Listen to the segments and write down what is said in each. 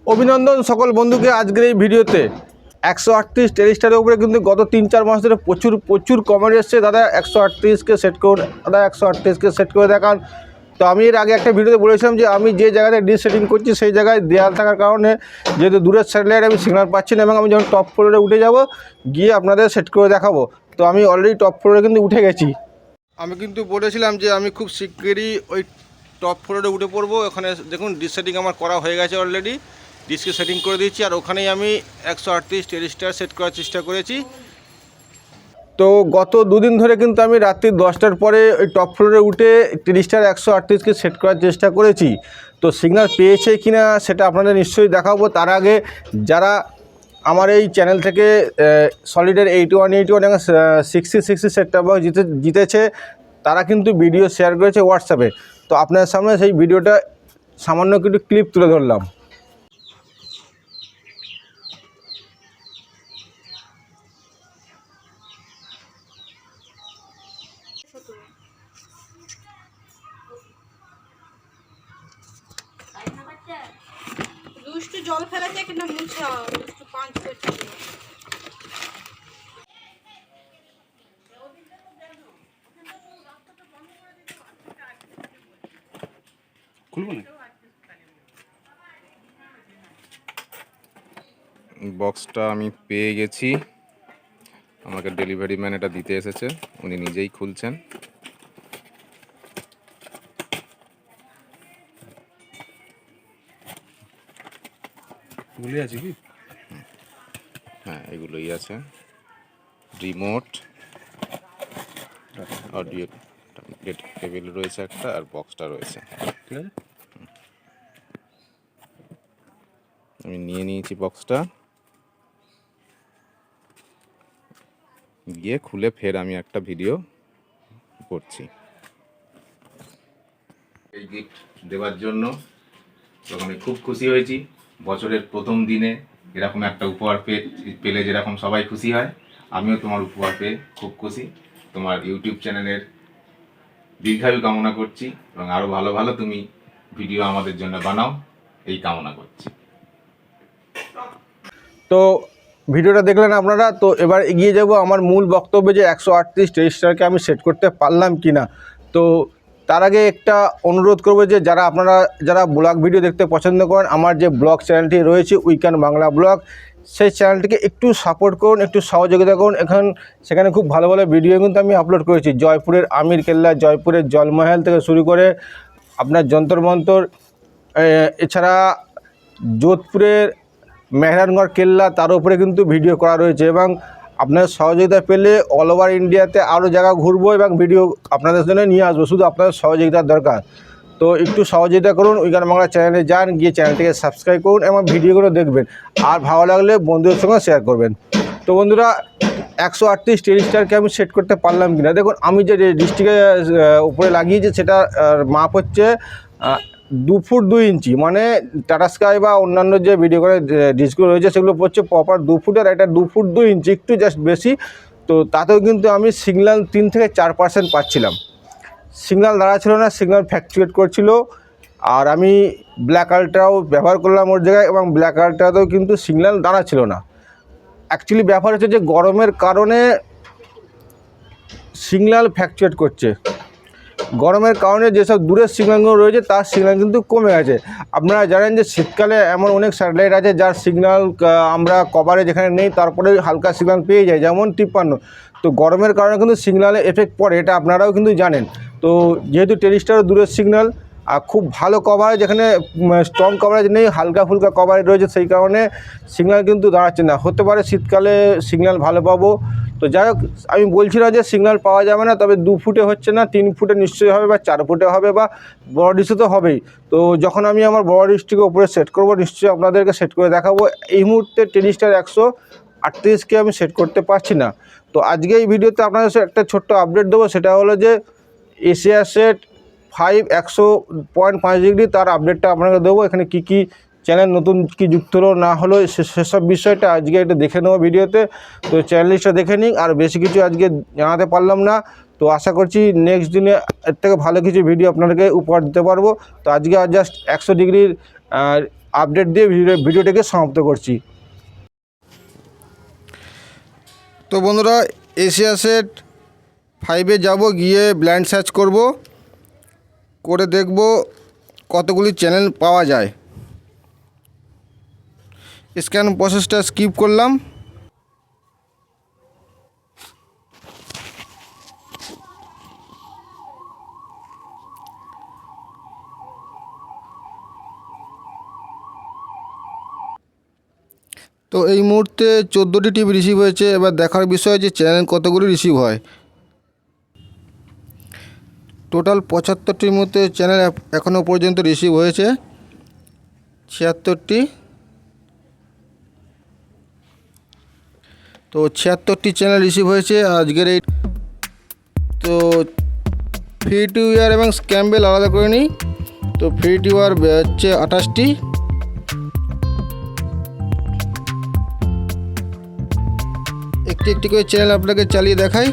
অভিনন্দন সকল বন্ধুকে আজকের এই ভিডিওতে 138 টেলিস্টারের উপরে কিন্তু গত 3-4 মাস ধরে প্রচুর কমেন্ট এসছে, দাদা 138কে সেট করুন, দাদা 138কে সেট করে দেখান। তো আমি এর আগে একটা ভিডিওতে বলেছিলাম যে আমি যে জায়গাতে ডিসেটিং করছি সেই জায়গায় দেয়াল থাকার কারণে যেহেতু দূরের স্যাটেলাইট আমি সিগন্যাল পাচ্ছি না, এবং আমি যখন টপ ফ্লোরে উঠে যাব গিয়ে আপনাদের সেট করে দেখাবো। তো আমি অলরেডি টপ ফ্লোরে কিন্তু উঠে গেছি। আমি কিন্তু বলেছিলাম যে আমি খুব শিগগিরই ওই টপ ফ্লোরে উঠে পড়বো। ওখানে দেখুন ডিশ সেটিং আমার করা হয়ে গেছে, অলরেডি ডিশকে সেটিং করে দিচ্ছি, আর ওখানেই আমি 138 টেলিস্টার সেট করার চেষ্টা করেছি। তো গত দুদিন ধরে কিন্তু আমি রাত্রি 10টার পরে ওই টপ ফ্লোরে উঠে টেলিস্টার 138কে সেট করার চেষ্টা করেছি। তো সিগন্যাল পেয়েছে কিনা সেটা আপনাদের নিশ্চয়ই দেখাবো। তার আগে যারা আমার এই চ্যানেল থেকে সলিডের 8181 এবং 6060 সেটটপ বক্স জিতেছে তারা কিন্তু ভিডিও শেয়ার করেছে হোয়াটসঅ্যাপে। তো আপনার সামনে সেই ভিডিওটা সামান্য কিছু ক্লিপ তুলে ধরলাম। দুষ্টু জল ফেলাতে কিনা মুছা দুষ্টু পাঁচ করছে। খুলবো না। বক্সটা আমি পেয়ে গেছি, আমাকে ডেলিভারি ম্যান এটা দিতে এসেছে, উনি নিজেই খুলছেন। আছে কি? হ্যাঁ, এগুলোই আছে। রিমোট, অডিও টেবিল রয়েছে একটা, আর বক্সটা রয়েছে। ঠিক আছে, আমি নিয়ে নিয়েছি বক্সটা, গিয়ে খুলে ফের আমি একটা ভিডিও করছি এই গিফট দেওয়ার জন্য। তো আমি খুব খুশি হয়েছি। বছরের প্রথম দিনে এরকম একটা উপহার পেলে যেরকম সবাই খুশি হয়, আমিও তোমার উপহার পেয়ে খুব খুশি। তোমার ইউটিউব চ্যানেলের দীর্ঘায়ু কামনা করছি, এবং আরও ভালো ভালো তুমি ভিডিও আমাদের জন্য বানাও, এই কামনা করছি। তো ভিডিওটা দেখলেন আপনারা। তো এবার এগিয়ে যাব আমার মূল বক্তব্যে, যে 138 টেলিস্টারকে আমি সেট করতে পারলাম কি না। তো তার আগে একটা অনুরোধ করবো যে যারা ব্লগ ভিডিও দেখতে পছন্দ করেন, আমার যে ব্লগ চ্যানেলটি রয়েছে উইকেন্ড বাংলা ব্লগ, সেই চ্যানেলটিকে একটু সাপোর্ট করুন, একটু সহযোগিতা করুন। সেখানে খুব ভালো ভালো ভিডিও কিন্তু আমি আপলোড করেছি। জয়পুরের আমির কেল্লা, জয়পুরের জলমহল থেকে শুরু করে আপনার যন্তর মন্তর, এছাড়া যোধপুরের মেহরানগড় কেল্লা, তার উপরে কিন্তু ভিডিও করা রয়েছে। এবং আপনার সহযোগিতা পেলে অল ওভার ইন্ডিয়াতে আরও জায়গা ঘুরবো এবং ভিডিও আপনাদের জন্য নিয়ে আসবো, শুধু আপনাদের সহযোগিতার দরকার। তো একটু সহযোগিতা করুন, উইকেন্ড বাংলা চ্যানেলে যান, গিয়ে চ্যানেলটিকে সাবস্ক্রাইব করুন এবং ভিডিওগুলো দেখবেন, আর ভালো লাগলে বন্ধুদের সঙ্গে শেয়ার করবেন। তো বন্ধুরা, 138 টেলিস্টারকে আমি সেট করতে পারলাম কিনা দেখুন। আমি যে ডিশটিকে উপরে লাগিয়েছি সেটা মাপ হচ্ছে 2 ফুট 2 ইঞ্চি, মানে টাটা স্কাই বা অন্যান্য যে ভিডিও করে ডিশগুলো রয়েছে সেগুলো পড়ছে প্রপার 2 ফুটের, এটা 2 ফুট 2 ইঞ্চি, একটু জাস্ট বেশি। তো তাতেও কিন্তু আমি সিগন্যাল 3 থেকে 4% পাচ্ছিলাম। সিগন্যাল দাঁড়া ছিল না, সিগন্যাল ফ্ল্যাকচুয়েট করছিল। আর আমি ব্ল্যাক আল্ট্রাও ব্যবহার করলাম ওর জায়গায়, এবং ব্ল্যাক আল্ট্রাতেও কিন্তু সিগন্যাল দাঁড়া ছিল না। অ্যাকচুয়ালি ব্যাপার হচ্ছে যে গরমের কারণে সিগন্যাল ফ্ল্যাকচুয়েট করছে। গরমের কারণে যেসব দূরের সিগন্যালগুলো রয়েছে তার সিগন্যাল কিন্তু কমে গেছে। আপনারা জানেন যে শীতকালে এমন অনেক স্যাটেলাইট আছে যার সিগন্যাল আমরা কভারে যেখানে নেই তারপরে হালকা সিগন্যাল পেয়ে যাই, যেমন 53। তো গরমের কারণে কিন্তু সিগন্যালে এফেক্ট পড়ে, এটা আপনারাও কিন্তু জানেন। তো যেহেতু টেলিস্টারও দূরের সিগন্যাল, আর খুব ভালো কভারেজ, যেখানে স্ট্রং কভারেজ নেই, হালকা ফুলকা কভারেজ রয়েছে, সেই কারণে সিগন্যাল কিন্তু দাঁড়াচ্ছে না। হতে পারে শীতকালে সিগন্যাল ভালো পাবো। তো যাই হোক, আমি বলছি না যে সিগন্যাল পাওয়া যাবে না, তবে 2 ফুটে হচ্ছে না, 3 ফুটে নিশ্চয়ই হবে, বা 4 ফুটে হবে, বা বড় ডিশে তো হবেই। তো যখন আমি আমার বড় ডিশটিকে উপরে সেট করব নিশ্চয়ই আপনাদেরকে সেট করে দেখাবো। এই মুহূর্তে টেলিস্টার 138কে আমি সেট করতে পারছি না। তো আজকে এই ভিডিওতে আপনাদের একটা ছোট্ট আপডেট দেবো, সেটা হলো যে এশিয়া সেট 5 100.5 ডিগ্রি, তার আপডেটটা আপনাকে দেবো। এখানে কি কি চ্যানেল নতুন কি যুক্ত হলো না হলো সেসব বিষয়টা আজকে এটা দেখে নেবো ভিডিওতে। তো চ্যানেল লিস্টটা দেখে নিন, আর বেশি কিছু আজকে জানাতে পারলাম না। তো আশা করছি নেক্সট দিনে এর থেকে ভালো কিছু ভিডিও আপনাদেরকে উপহার দিতে পারবো। তো আজকে জাস্ট 100 ডিগ্রির আপডেট দিয়ে ভিডিওটাকে সমাপ্ত করছি। তো বন্ধুরা, এশিয়া সেট 5-এ যাব, গিয়ে ব্লাইন্ড সার্চ করব, করে দেখব কতগুলি চ্যানেল পাওয়া যায়। স্ক্যান প্রসেসটা স্কিপ করলাম। তো এই মুহূর্তে 14টি টিভি রিসিভ হয়েছে। এবার দেখার বিষয় যে চ্যানেল কতগুলি রিসিভ হয়। টোটাল 75টির মধ্যে চ্যানেল এখনও পর্যন্ত রিসিভ হয়েছে 76টি। তো 76টি চ্যানেল রিসিভ হয়েছে আজকের এই। তো ফ্রি টু এয়ার এবং স্ক্যাম্বেল আলাদা করে নিই। তো ফ্রি টু এয়ার হচ্ছে 28টি, একটি একটি করে চ্যানেল আপনাকে চালিয়ে দেখাই।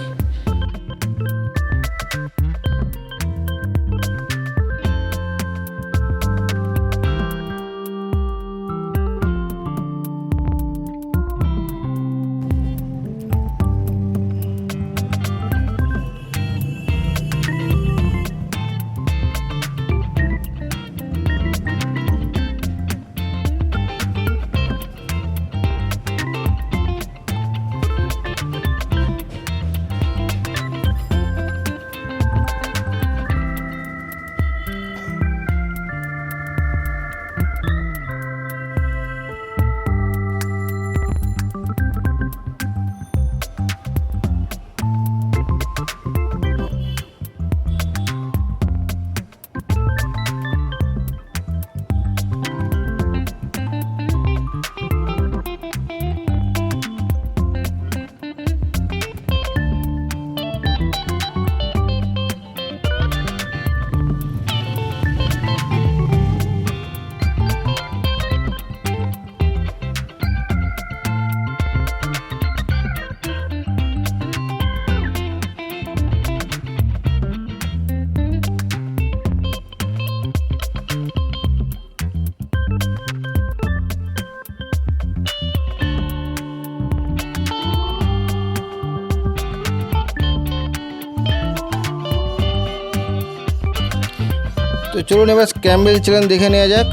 তো চলুন এবার স্ক্যাম্বেল চ্যানেল দেখে নেওয়া যাক।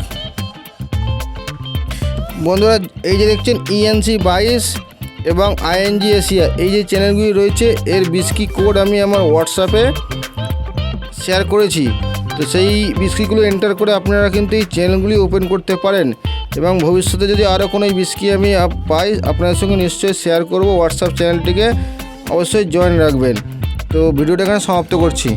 বন্ধুরা, এই যে দেখছেন ENC 22 এবং ING এশিয়া, এই যে চ্যানেলগুলি রয়েছে এর বিস্কি কোড আমি আমার হোয়াটসঅ্যাপে শেয়ার করেছি। তো সেই বিস্কিগুলো এন্টার করে আপনারা কিন্তু এই চ্যানেলগুলি ওপেন করতে পারেন, এবং ভবিষ্যতে যদি আরও কোনো বিস্কি আমি পাই আপনাদের সঙ্গে নিশ্চয়ই শেয়ার করব। হোয়াটসঅ্যাপ চ্যানেলটিকে অবশ্যই জয়েন রাখবেন। তো ভিডিওটা এখানে সমাপ্ত করছি।